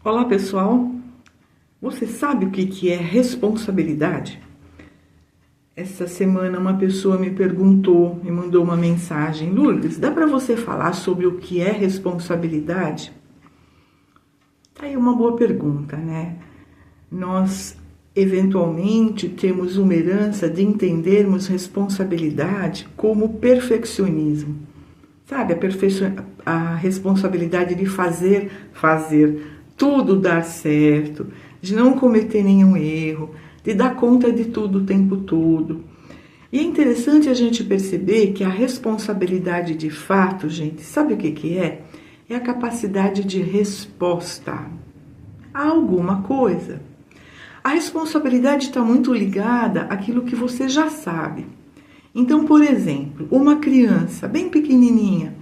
Olá pessoal, você sabe o que é responsabilidade? Essa semana uma pessoa me perguntou, me mandou uma mensagem: Lourdes, dá para você falar sobre o que é responsabilidade? Tá aí uma boa pergunta, né? Nós eventualmente temos uma herança de entendermos responsabilidade como perfeccionismo. Sabe, a responsabilidade de fazer tudo dar certo, de não cometer nenhum erro, de dar conta de tudo o tempo todo. E é interessante a gente perceber que a responsabilidade de fato, gente, sabe o que é? É a capacidade de resposta a alguma coisa. A responsabilidade está muito ligada àquilo que você já sabe. Então, por exemplo, uma criança bem pequenininha,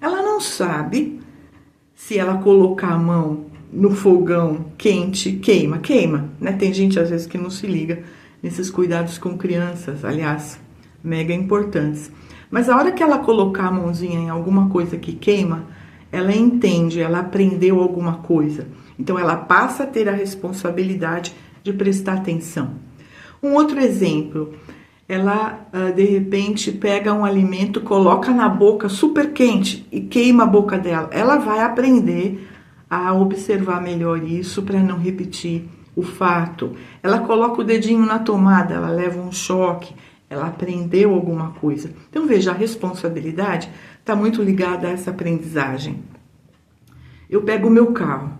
ela não sabe se ela colocar a mão no fogão quente, queima, né? Tem gente às vezes que não se liga nesses cuidados com crianças, aliás, mega importantes. Mas a hora que ela colocar a mãozinha em alguma coisa que queima, ela entende, ela aprendeu alguma coisa. Então ela passa a ter a responsabilidade de prestar atenção. Um outro exemplo, ela de repente pega um alimento, coloca na boca super quente e queima a boca dela. Ela vai aprender a observar melhor isso para não repetir o fato. Ela coloca o dedinho na tomada, ela leva um choque, ela aprendeu alguma coisa. Então veja, a responsabilidade está muito ligada a essa aprendizagem. Eu pego o meu carro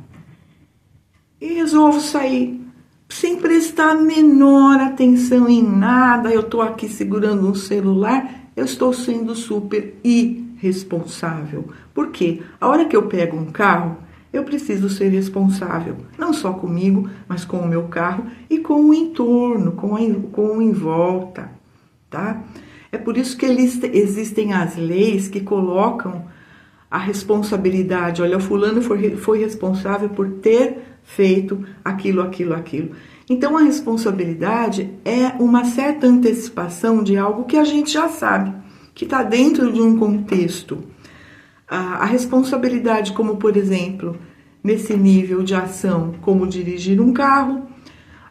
e resolvo sair sem prestar a menor atenção em nada. Eu estou aqui segurando um celular, eu estou sendo super irresponsável. Por quê? A hora que eu pego um carro, eu preciso ser responsável, não só comigo, mas com o meu carro e com o entorno, com o em volta, tá? É por isso que existem as leis que colocam a responsabilidade. Olha, o fulano foi responsável por ter feito aquilo. Então, a responsabilidade é uma certa antecipação de algo que a gente já sabe, que está dentro de um contexto. A responsabilidade, como por exemplo, nesse nível de ação, como dirigir um carro,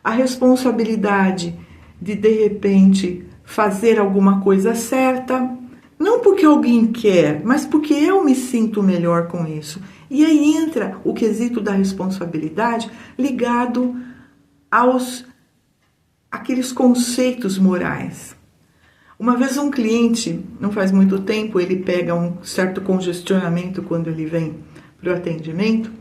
a responsabilidade de repente, fazer alguma coisa certa, não porque alguém quer, mas porque eu me sinto melhor com isso. E aí entra o quesito da responsabilidade ligado aqueles conceitos morais. Uma vez um cliente, não faz muito tempo, ele pega um certo congestionamento quando ele vem para o atendimento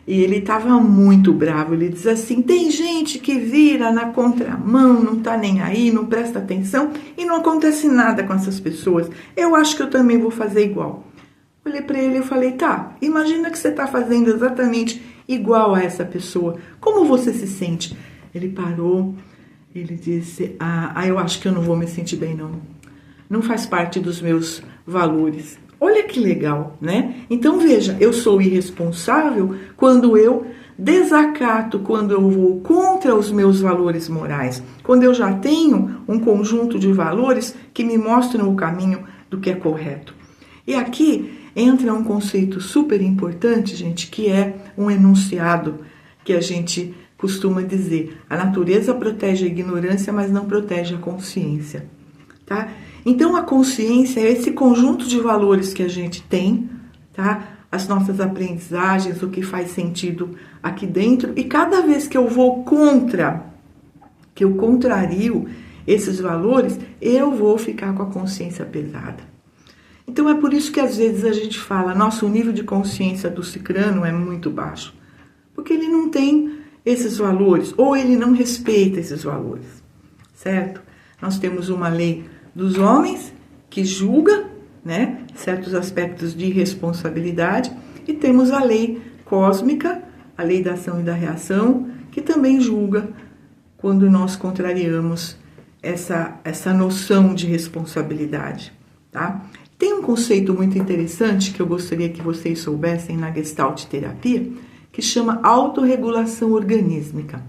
e ele estava muito bravo. Ele diz assim: tem gente que vira na contramão, não está nem aí, não presta atenção e não acontece nada com essas pessoas. Eu acho que eu também vou fazer igual. Olhei para ele e falei: tá, imagina que você está fazendo exatamente igual a essa pessoa. Como você se sente? Ele parou. Ele disse: eu acho que eu não vou me sentir bem, não. Não faz parte dos meus valores. Olha que legal, né? Então, veja, eu sou irresponsável quando eu desacato, quando eu vou contra os meus valores morais, quando eu já tenho um conjunto de valores que me mostram o caminho do que é correto. E aqui entra um conceito super importante, gente, que é um enunciado que a gente costuma dizer: a natureza protege a ignorância, mas não protege a consciência, tá? Então a consciência é esse conjunto de valores que a gente tem, tá? As nossas aprendizagens, o que faz sentido aqui dentro, e cada vez que eu vou contra, que eu contrario esses valores, eu vou ficar com a consciência pesada. Então é por isso que às vezes a gente fala: nossa, o nível de consciência do cicrano é muito baixo, porque ele não tem esses valores, ou ele não respeita esses valores, certo? Nós temos uma lei dos homens que julga, né, certos aspectos de responsabilidade, e temos a lei cósmica, a lei da ação e da reação, que também julga quando nós contrariamos essa noção de responsabilidade, tá? Tem um conceito muito interessante que eu gostaria que vocês soubessem na Gestalt terapia, que chama autorregulação organísmica.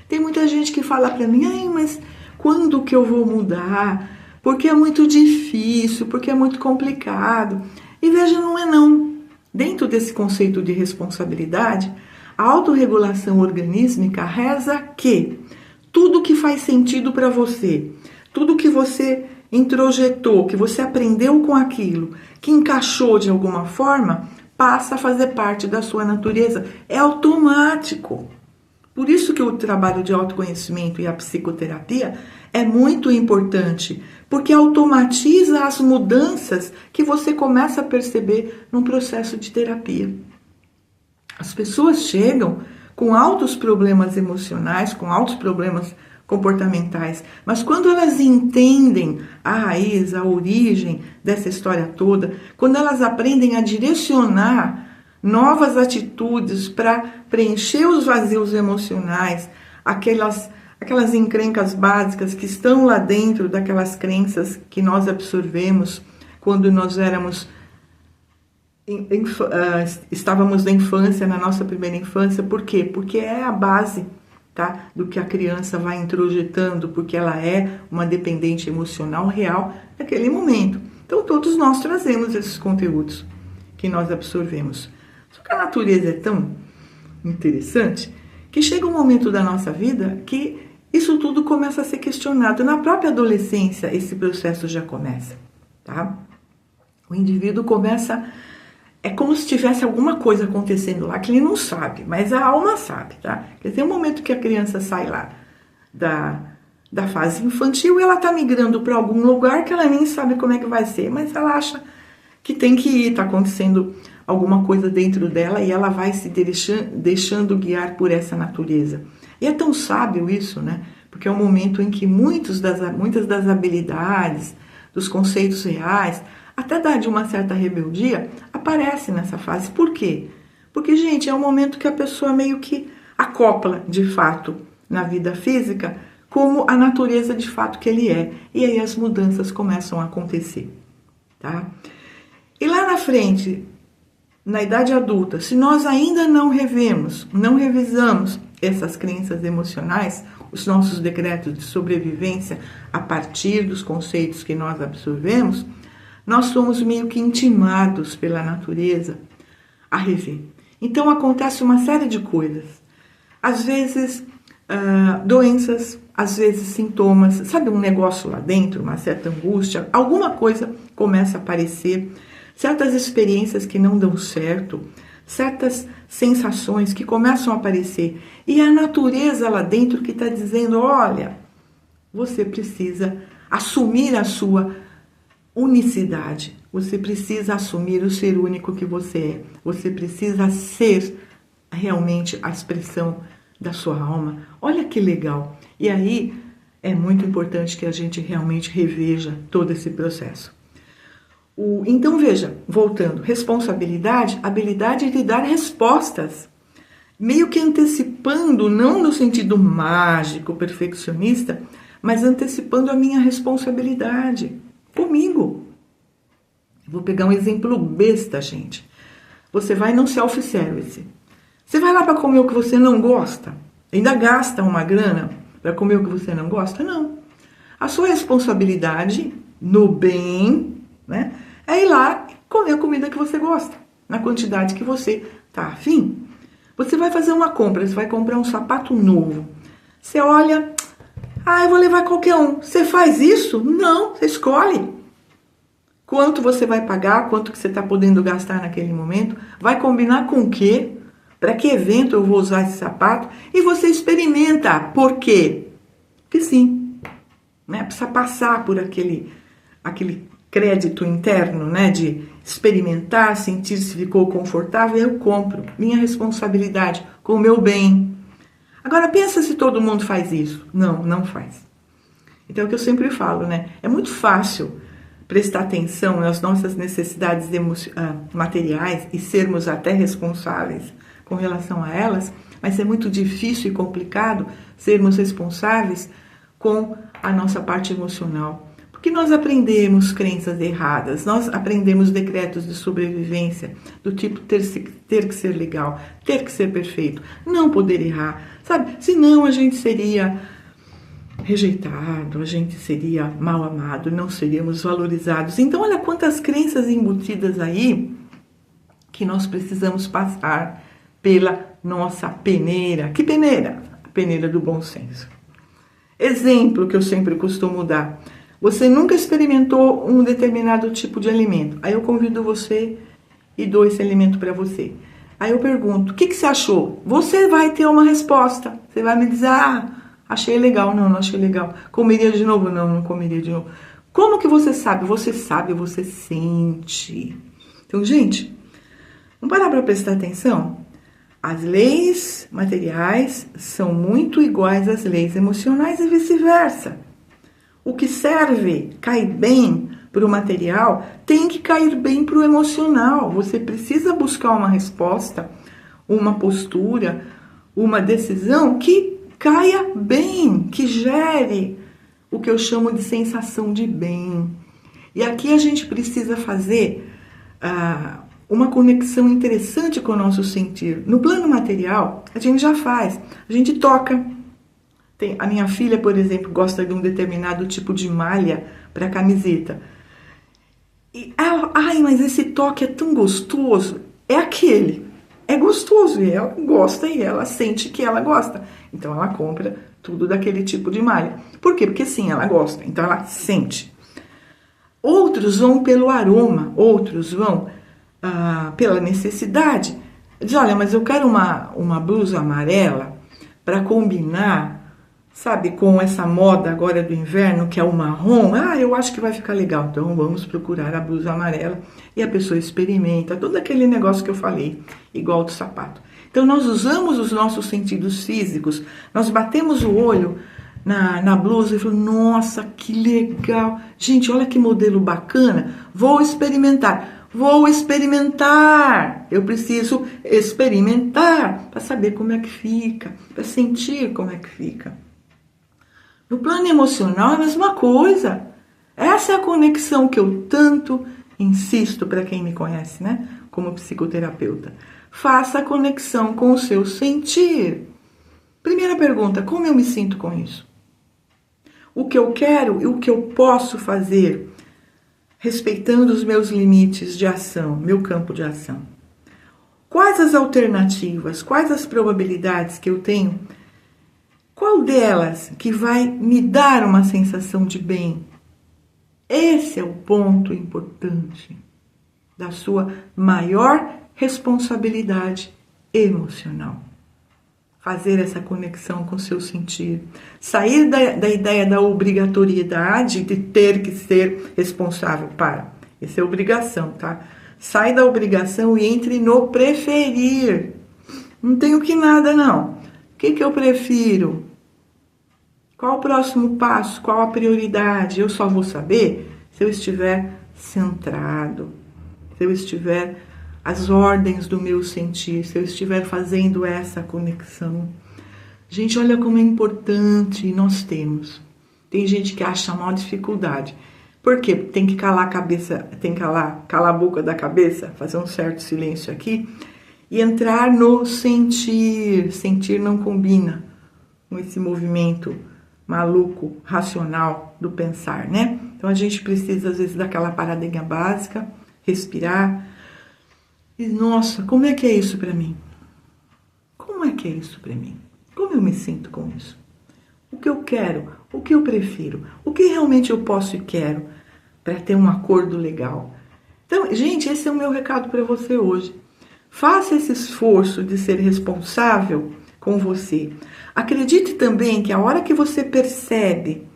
Tem muita gente que fala para mim: ai, mas quando que eu vou mudar? Porque é muito difícil, porque é muito complicado. E veja, não é não. Dentro desse conceito de responsabilidade, A autorregulação organísmica reza que tudo que faz sentido para você, tudo que você introjetou, que você aprendeu com aquilo, que encaixou de alguma forma, passa a fazer parte da sua natureza. É automático. Por isso que o trabalho de autoconhecimento e a psicoterapia é muito importante, porque automatiza as mudanças que você começa a perceber num processo de terapia. As pessoas chegam com altos problemas emocionais, com altos problemas comportamentais, mas quando elas entendem a raiz, a origem dessa história toda, quando elas aprendem a direcionar novas atitudes para preencher os vazios emocionais, aquelas encrencas básicas que estão lá dentro daquelas crenças que nós absorvemos quando nós éramos estávamos na infância, na nossa primeira infância. Por quê? Porque é a base, tá, do que a criança vai introjetando, porque ela é uma dependente emocional real naquele momento. Então todos nós trazemos esses conteúdos que nós absorvemos. Só que a natureza é tão interessante que chega um momento da nossa vida que isso tudo começa a ser questionado. Na própria adolescência esse processo já começa, tá? O indivíduo começa... É como se tivesse alguma coisa acontecendo lá que ele não sabe, mas a alma sabe, tá? Quer dizer, o momento que a criança sai lá da fase infantil, ela tá migrando para algum lugar que ela nem sabe como é que vai ser, mas ela acha que tem que ir, tá acontecendo alguma coisa dentro dela e ela vai se deixando guiar por essa natureza. E é tão sábio isso, né? Porque é um momento em que muitas das habilidades, dos conceitos reais, até de uma certa rebeldia, aparece nessa fase. Por quê? Porque, gente, é um momento que a pessoa meio que acopla, de fato, na vida física, como a natureza de fato que ele é. E aí as mudanças começam a acontecer, tá? E lá na frente, na idade adulta, se nós ainda não revisamos essas crenças emocionais, os nossos decretos de sobrevivência a partir dos conceitos que nós absorvemos, nós somos meio que intimados pela natureza a rever. Então acontece uma série de coisas. Às vezes doenças, às vezes sintomas, sabe, um negócio lá dentro, uma certa angústia, alguma coisa começa a aparecer, certas experiências que não dão certo, certas sensações que começam a aparecer. E a natureza lá dentro que está dizendo, olha, você precisa assumir a sua unicidade, você precisa assumir o ser único que você é, você precisa ser realmente a expressão da sua alma. Olha que legal! E aí é muito importante que a gente realmente reveja todo esse processo. Então veja, voltando, responsabilidade, habilidade de dar respostas, meio que antecipando, não no sentido mágico, perfeccionista, mas antecipando a minha responsabilidade comigo. Vou pegar um exemplo besta, gente. Você vai num self-service. Você vai lá para comer o que você não gosta? Ainda gasta uma grana para comer o que você não gosta? Não. A sua responsabilidade, no bem, né, é ir lá comer a comida que você gosta, na quantidade que você tá afim. Você vai fazer uma compra, você vai comprar um sapato novo. Você olha... eu vou levar qualquer um. Você faz isso? Não, você escolhe. Quanto você vai pagar, quanto que você está podendo gastar naquele momento, vai combinar com o quê? Para que evento eu vou usar esse sapato? E você experimenta. Por quê? Porque sim. Né? Precisa passar por aquele crédito interno, né? De experimentar, sentir se ficou confortável, eu compro. Minha responsabilidade com o meu bem. Agora, pensa se todo mundo faz isso. Não, não faz. Então, é o que eu sempre falo, né? É muito fácil prestar atenção nas nossas necessidades materiais e sermos até responsáveis com relação a elas, mas é muito difícil e complicado sermos responsáveis com a nossa parte emocional. Porque nós aprendemos crenças erradas, nós aprendemos decretos de sobrevivência, do tipo ter que ser legal, ter que ser perfeito, não poder errar, sabe? Senão a gente seria rejeitado, a gente seria mal amado, não seríamos valorizados. Então olha quantas crenças embutidas aí que nós precisamos passar, pela nossa peneira. Que peneira? A peneira do bom senso. Exemplo que eu sempre costumo dar. Você nunca experimentou um determinado tipo de alimento. Aí eu convido você e dou esse alimento para você. Aí eu pergunto, o que você achou? Você vai ter uma resposta. Você vai me dizer, achei legal. Não, não achei legal. Comeria de novo? Não, não comeria de novo. Como que você sabe? Você sabe, você sente. Então, gente, vamos parar para prestar atenção? As leis materiais são muito iguais às leis emocionais e vice-versa. O que serve, cai bem para o material, tem que cair bem para o emocional. Você precisa buscar uma resposta, uma postura, uma decisão que caia bem, que gere o que eu chamo de sensação de bem. E aqui a gente precisa fazer uma conexão interessante com o nosso sentir. No plano material, a gente já faz, a gente toca. A minha filha, por exemplo, gosta de um determinado tipo de malha para camiseta. E ela, mas esse toque é tão gostoso. É aquele. É gostoso e ela gosta e ela sente que ela gosta. Então ela compra tudo daquele tipo de malha. Por quê? Porque sim, ela gosta. Então ela sente. Outros vão pelo aroma, outros vão pela necessidade. Diz, olha, mas eu quero uma blusa amarela para combinar, sabe, com essa moda agora do inverno, que é o marrom. Eu acho que vai ficar legal. Então vamos procurar a blusa amarela. E a pessoa experimenta todo aquele negócio que eu falei, igual do sapato. Então nós usamos os nossos sentidos físicos, nós batemos o olho na blusa e falamos, nossa, que legal. Gente, olha que modelo bacana. Vou experimentar. Eu preciso experimentar para saber como é que fica, para sentir como é que fica. No plano emocional é a mesma coisa. Essa é a conexão que eu tanto insisto para quem me conhece, né? Como psicoterapeuta. Faça a conexão com o seu sentir. Primeira pergunta, como eu me sinto com isso? O que eu quero e o que eu posso fazer, respeitando os meus limites de ação, meu campo de ação. Quais as alternativas, quais as probabilidades que eu tenho? Qual delas que vai me dar uma sensação de bem? Esse é o ponto importante da sua maior responsabilidade emocional. Fazer essa conexão com o seu sentir. Sair da ideia da obrigatoriedade de ter que ser responsável para. Isso é obrigação, tá? Sai da obrigação e entre no preferir. Não tenho que nada, não. O que eu prefiro? Qual o próximo passo? Qual a prioridade? Eu só vou saber se eu estiver centrado, se eu estiver às ordens do meu sentir, se eu estiver fazendo essa conexão. Gente, olha como é importante nós temos. Tem gente que acha a maior dificuldade. Por quê? Tem que calar a cabeça, tem que calar a boca da cabeça, fazer um certo silêncio aqui e entrar no sentir. Sentir não combina com esse movimento maluco, racional do pensar, né? Então a gente precisa às vezes daquela paradinha básica, respirar. E nossa, como é que é isso para mim? Como é que é isso para mim? Como eu me sinto com isso? O que eu quero? O que eu prefiro? O que realmente eu posso e quero para ter um acordo legal? Então, gente, esse é o meu recado para você hoje. Faça esse esforço de ser responsável com você. Acredite também que a hora que você percebe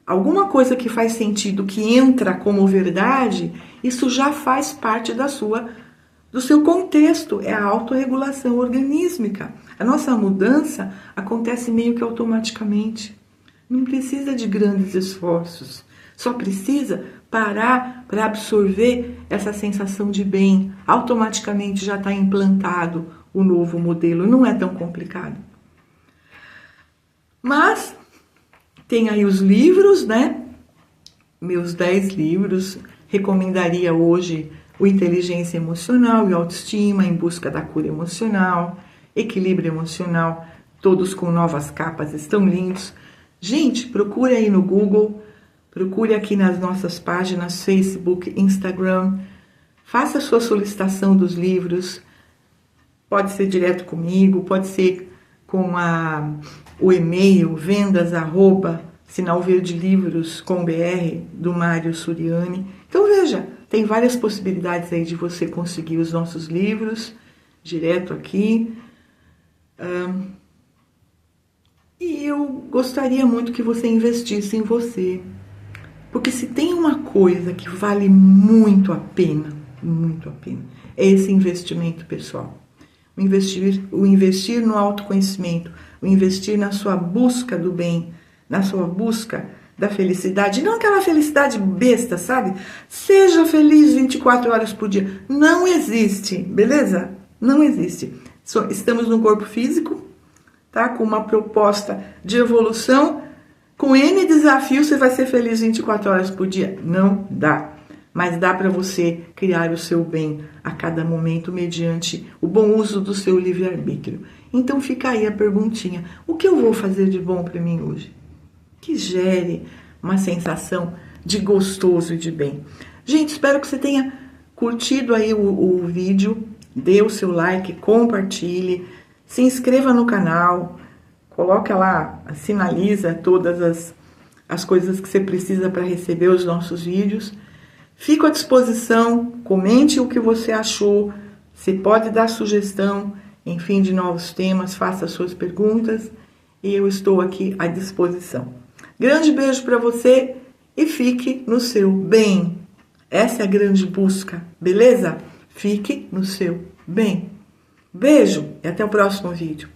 alguma coisa que faz sentido, que entra como verdade, isso já faz parte do seu contexto, é a autorregulação organísmica. A nossa mudança acontece meio que automaticamente. Não precisa de grandes esforços. Só precisa parar para absorver essa sensação de bem. Automaticamente já está implantado o novo modelo. Não é tão complicado. Mas tem aí os livros, né? Meus 10 livros. Recomendaria hoje o Inteligência Emocional e Autoestima em Busca da Cura Emocional, Equilíbrio Emocional, todos com novas capas, estão lindos. Gente, procure aí no Google, procure aqui nas nossas páginas Facebook, Instagram, faça a sua solicitação dos livros. Pode ser direto comigo, pode ser com o e-mail vendas@sinalverdelivros.com.br do Mário Suriani. Então veja, tem várias possibilidades aí de você conseguir os nossos livros direto aqui. E eu gostaria muito que você investisse em você. Porque se tem uma coisa que vale muito a pena, é esse investimento pessoal. O investir no autoconhecimento, o investir na sua busca do bem, na sua busca da felicidade. Não aquela felicidade besta, sabe? Seja feliz 24 horas por dia. Não existe, beleza? Não existe. Estamos no corpo físico, tá? Com uma proposta de evolução. Com N desafios, você vai ser feliz 24 horas por dia? Não dá. Mas dá para você criar o seu bem a cada momento mediante o bom uso do seu livre-arbítrio. Então fica aí a perguntinha: o que eu vou fazer de bom para mim hoje? Que gere uma sensação de gostoso e de bem. Gente, espero que você tenha curtido aí o vídeo. Dê o seu like, compartilhe, se inscreva no canal. Coloca lá, sinaliza todas as coisas que você precisa para receber os nossos vídeos. Fico à disposição, comente o que você achou. Você pode dar sugestão, enfim, de novos temas, faça suas perguntas e eu estou aqui à disposição. Grande beijo para você e fique no seu bem. Essa é a grande busca, beleza? Fique no seu bem. Beijo e até o próximo vídeo.